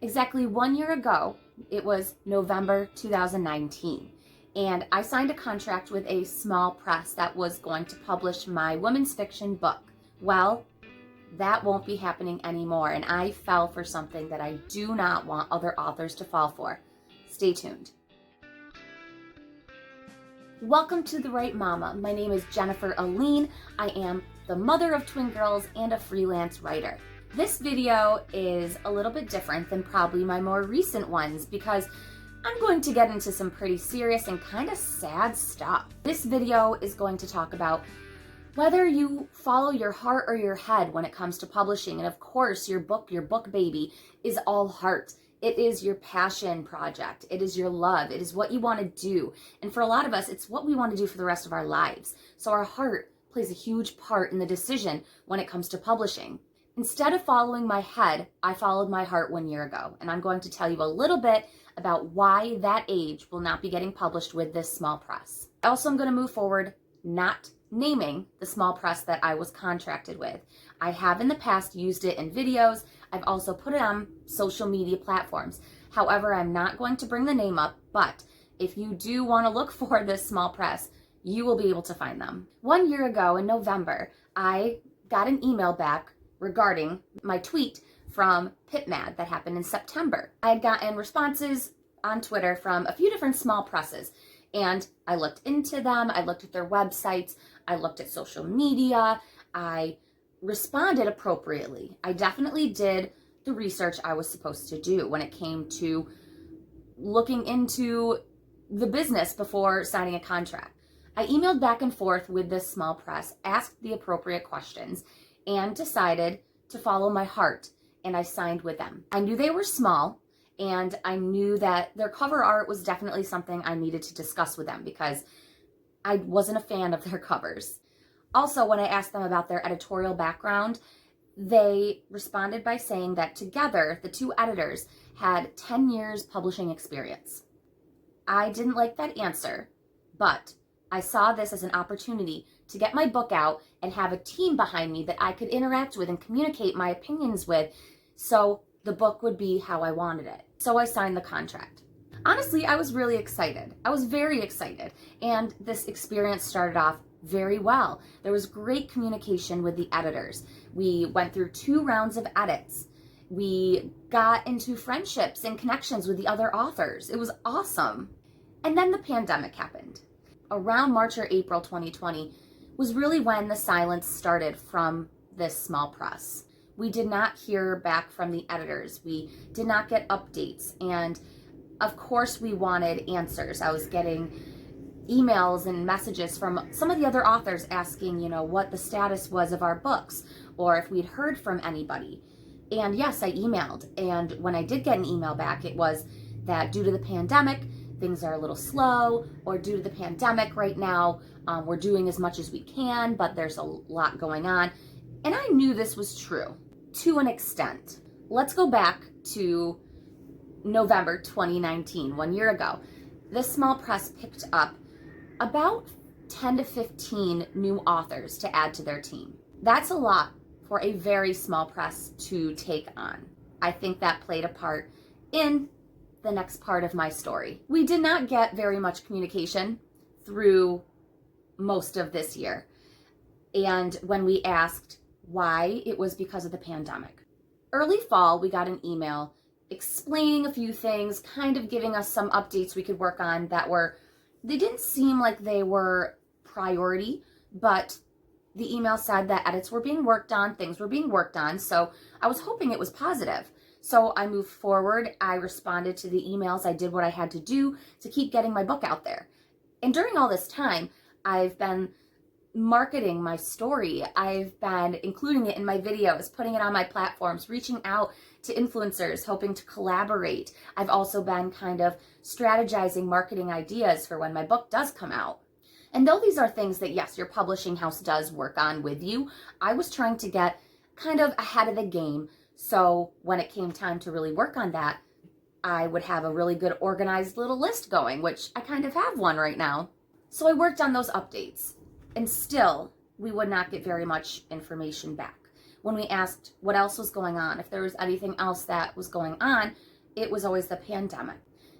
Exactly 1 year ago, it was November 2019, and I signed a contract with a small press that was going to publish my women's fiction book. Well, that won't be happening anymore, and I fell for something that I do not want other authors to fall for. Stay tuned. Welcome to The Right Mama. My name is Jennifer Aline. I am the mother of twin girls and a freelance writer. This video is a little bit different than probably my more recent ones because I'm going to get into some pretty serious and kind of sad stuff. This video is going to talk about whether you follow your heart or your head when it comes to publishing. And of course, your book baby, is all heart. It is your passion project. It is your love. It is what you want to do. And for a lot of us, it's what we want to do for the rest of our lives. So our heart plays a huge part in the decision when it comes to publishing. Instead of following my head, I followed my heart 1 year ago. And I'm going to tell you a little bit about why that age will not be getting published with this small press. Also, I'm going to move forward not naming the small press that I was contracted with. I have in the past used it in videos. I've also put it on social media platforms. However, I'm not going to bring the name up, but if you do want to look for this small press, you will be able to find them. 1 year ago in November, I got an email back regarding my tweet from PitMad that happened in September. I had gotten responses on Twitter from a few different small presses, and I looked into them, I looked at their websites, I looked at social media, I responded appropriately. I definitely did the research I was supposed to do when it came to looking into the business before signing a contract. I emailed back and forth with this small press, asked the appropriate questions, and decided to follow my heart, and I signed with them. I knew they were small, and I knew that their cover art was definitely something I needed to discuss with them because I wasn't a fan of their covers. Also, when I asked them about their editorial background, they responded by saying that together, the two editors had 10 years publishing experience. I didn't like that answer, but I saw this as an opportunity to get my book out and have a team behind me that I could interact with and communicate my opinions with, so the book would be how I wanted it. So I signed the contract. Honestly, I was really excited. I was very excited, and this experience started off very well. There was great communication with the editors. We went through 2 rounds of edits. We got into friendships and connections with the other authors. It was awesome. And then the pandemic happened. Around March or April 2020 was really when the silence started from this small press. We did not hear back from the editors. We did not get updates. And of course we wanted answers. I was getting emails and messages from some of the other authors asking, what the status was of our books or if we'd heard from anybody. And yes, I emailed. And when I did get an email back, it was that due to the pandemic, things are a little slow, or due to the pandemic right now, we're doing as much as we can, but there's a lot going on. And I knew this was true to an extent. Let's go back to November 2019, 1 year ago. This small press picked up about 10 to 15 new authors to add to their team. That's a lot for a very small press to take on. I think that played a part in the next part of my story. We did not get very much communication through most of this year. And when we asked why, it was because of the pandemic. Early fall, we got an email explaining a few things, kind of giving us some updates we could work on they didn't seem like they were priority, but the email said that edits were being worked on, things were being worked on, so I was hoping it was positive. So I moved forward, I responded to the emails, I did what I had to do to keep getting my book out there. And during all this time, I've been marketing my story. I've been including it in my videos, putting it on my platforms, reaching out to influencers, hoping to collaborate. I've also been kind of strategizing marketing ideas for when my book does come out. And though these are things that, yes, your publishing house does work on with you, I was trying to get kind of ahead of the game. So when it came time to really work on that, I would have a really good organized little list going, which I kind of have one right now. So I worked on those updates, and still we would not get very much information back. When we asked what else was going on, if there was anything else that was going on, it was always the pandemic.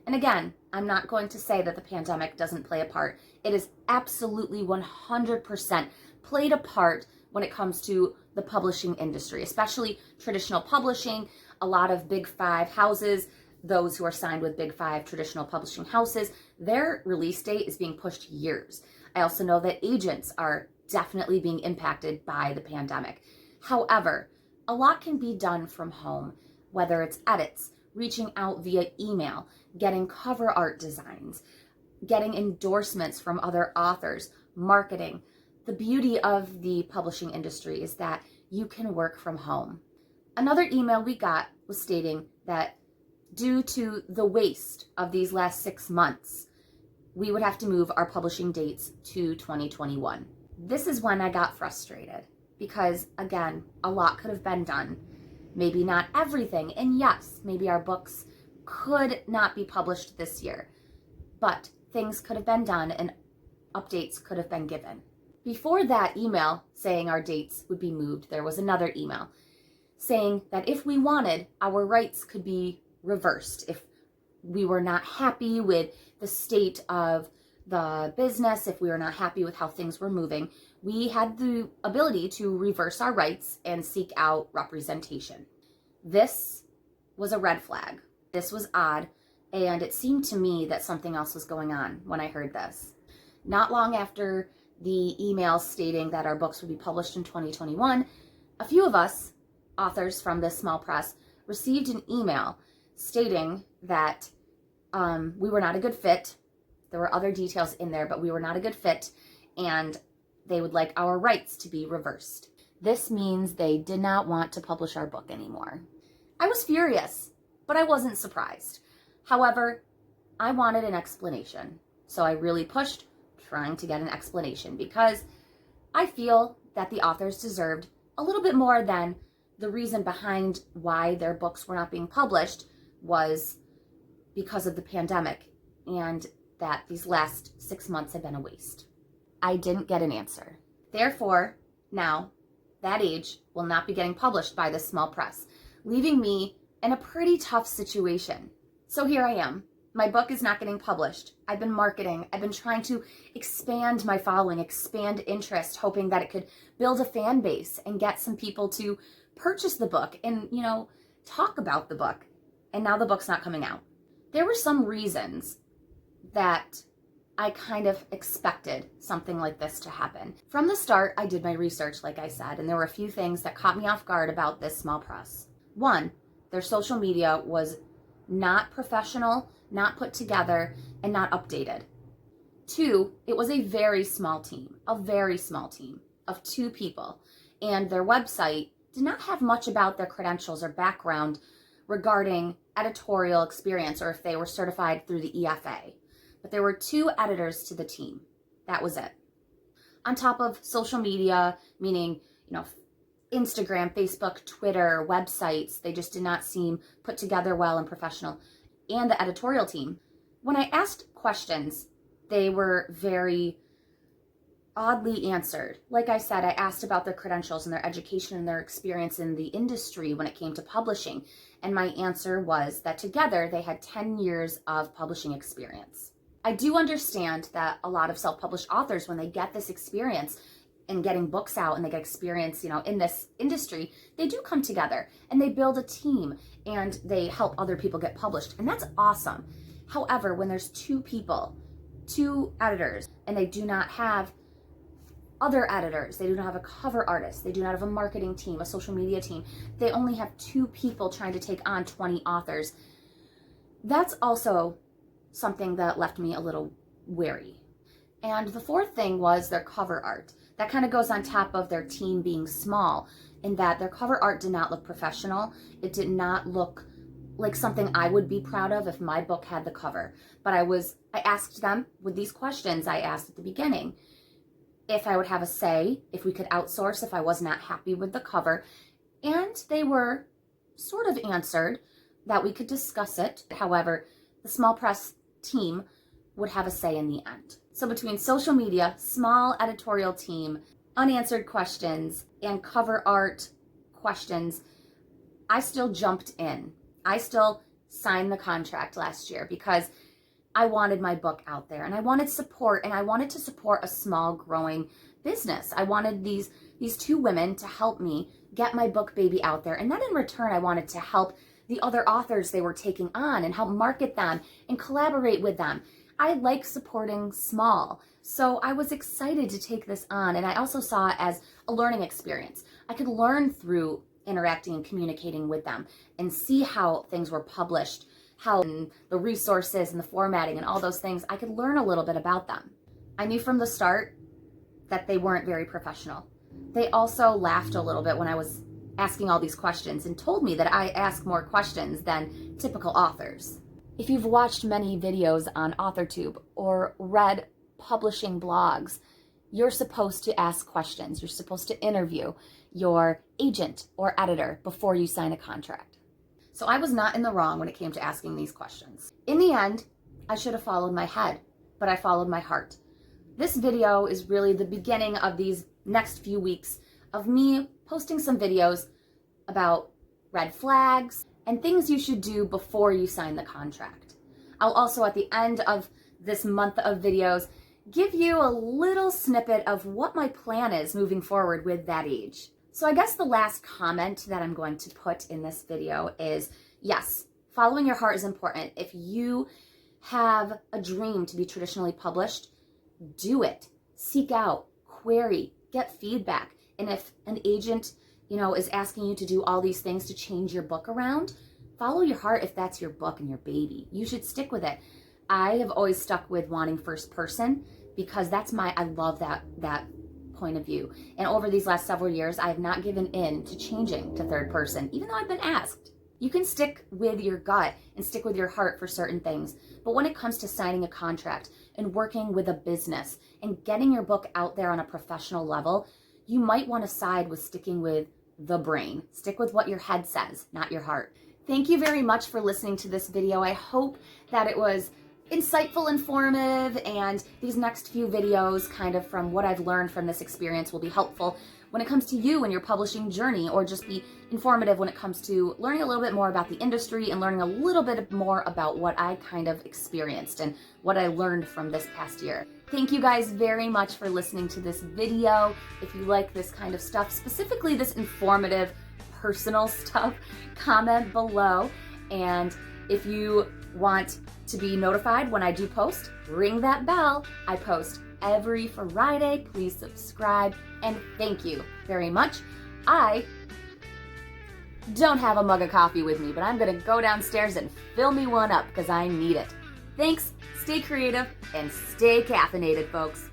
And again, I'm not going to say that the pandemic doesn't play a part. It is absolutely 100% played a part when it comes to the publishing industry, especially traditional publishing. A lot of Big Five houses, those who are signed with Big Five traditional publishing houses, their release date is being pushed years. I also know that agents are definitely being impacted by the pandemic. However, a lot can be done from home, whether it's edits, reaching out via email, getting cover art designs, getting endorsements from other authors, marketing. The beauty of the publishing industry is that you can work from home. Another email we got was stating that due to the waste of these last 6 months, we would have to move our publishing dates to 2021. This is when I got frustrated because, again, a lot could have been done. Maybe not everything. And yes, maybe our books could not be published this year, but things could have been done and updates could have been given. Before that email saying our dates would be moved, there was another email saying that if we wanted, our rights could be reversed. If we were not happy with the state of the business, if we were not happy with how things were moving, we had the ability to reverse our rights and seek out representation. This was a red flag. This was odd, and it seemed to me that something else was going on when I heard this. Not long after the email stating that our books would be published in 2021, a few of us, authors from this small press, received an email stating that we were not a good fit. There were other details in there, but we were not a good fit, and they would like our rights to be reversed. This means they did not want to publish our book anymore. I was furious, but I wasn't surprised. However, I wanted an explanation, so I really pushed trying to get an explanation because I feel that the authors deserved a little bit more than the reason behind why their books were not being published was because of the pandemic and that these last 6 months have been a waste. I didn't get an answer. Therefore, now that age will not be getting published by this small press, leaving me in a pretty tough situation. So here I am. My book is not getting published. I've been marketing. I've been trying to expand my following, expand interest, hoping that it could build a fan base and get some people to purchase the book and, talk about the book. And now the book's not coming out. There were some reasons that I kind of expected something like this to happen. From the start, I did my research, like I said, and there were a few things that caught me off guard about this small press. One, their social media was not professional, not put together, and not updated. Two, it was a very small team of 2 people, and their website did not have much about their credentials or background regarding editorial experience or if they were certified through the EFA. But there were 2 editors to the team. That was it. On top of social media, meaning, Instagram, Facebook, Twitter, websites, they just did not seem put together well and professional. And the editorial team, when I asked questions, they were very oddly answered. Like I said, I asked about their credentials and their education and their experience in the industry when it came to publishing. And my answer was that together they had 10 years of publishing experience. I do understand that a lot of self-published authors, when they get this experience in getting books out and they get experience, in this industry, they do come together and they build a team and they help other people get published. And that's awesome. However, when there's 2 people, 2 editors, and they do not have other editors, they do not have a cover artist, they do not have a marketing team, a social media team, they only have 2 people trying to take on 20 authors. That's also something that left me a little wary. And the 4th thing was their cover art. That kind of goes on top of their team being small, in that their cover art did not look professional. It did not look like something I would be proud of if my book had the cover. But I asked them with these questions I asked at the beginning, if I would have a say, if we could outsource if I was not happy with the cover. And they were sort of answered that we could discuss it. However, the small press team would have a say in the end. So between social media, small editorial team, unanswered questions, and cover art questions, I still jumped in. I still signed the contract last year because I wanted my book out there and I wanted support, and I wanted to support a small growing business. I wanted these two women to help me get my book baby out there. And then in return, I wanted to help the other authors they were taking on and help market them and collaborate with them. I like supporting small. So I was excited to take this on. And I also saw it as a learning experience. I could learn through interacting and communicating with them and see how things were published, how the resources and the formatting and all those things, I could learn a little bit about them. I knew from the start that they weren't very professional. They also laughed a little bit when I was asking all these questions and told me that I ask more questions than typical authors. If you've watched many videos on AuthorTube or read publishing blogs, you're supposed to ask questions. You're supposed to interview your agent or editor before you sign a contract. So I was not in the wrong when it came to asking these questions. In the end, I should have followed my head, but I followed my heart. This video is really the beginning of these next few weeks of me posting some videos about red flags and things you should do before you sign the contract. I'll also, at the end of this month of videos, give you a little snippet of what my plan is moving forward with That Age. So I guess the last comment that I'm going to put in this video is, yes, following your heart is important. If you have a dream to be traditionally published, do it. Seek out, query, get feedback. And if an agent, is asking you to do all these things to change your book around, follow your heart if that's your book and your baby. You should stick with it. I have always stuck with wanting first person because I love that point of view. And over these last several years, I have not given in to changing to third person, even though I've been asked. You can stick with your gut and stick with your heart for certain things. But when it comes to signing a contract and working with a business and getting your book out there on a professional level, you might want to side with sticking with the brain. Stick with what your head says, not your heart. Thank you very much for listening to this video. I hope that it was insightful, informative, and these next few videos, kind of from what I've learned from this experience, will be helpful when it comes to you and your publishing journey, or just be informative when it comes to learning a little bit more about the industry and learning a little bit more about what I kind of experienced and what I learned from this past year. Thank you guys very much for listening to this video. If you like this kind of stuff, specifically this informative, personal stuff, comment below. And if you want to be notified when I do post, ring that bell. I post every Friday. Please subscribe, and thank you very much. I don't have a mug of coffee with me, but I'm gonna go downstairs and fill me one up because I need it. Thanks, stay creative, and stay caffeinated, folks.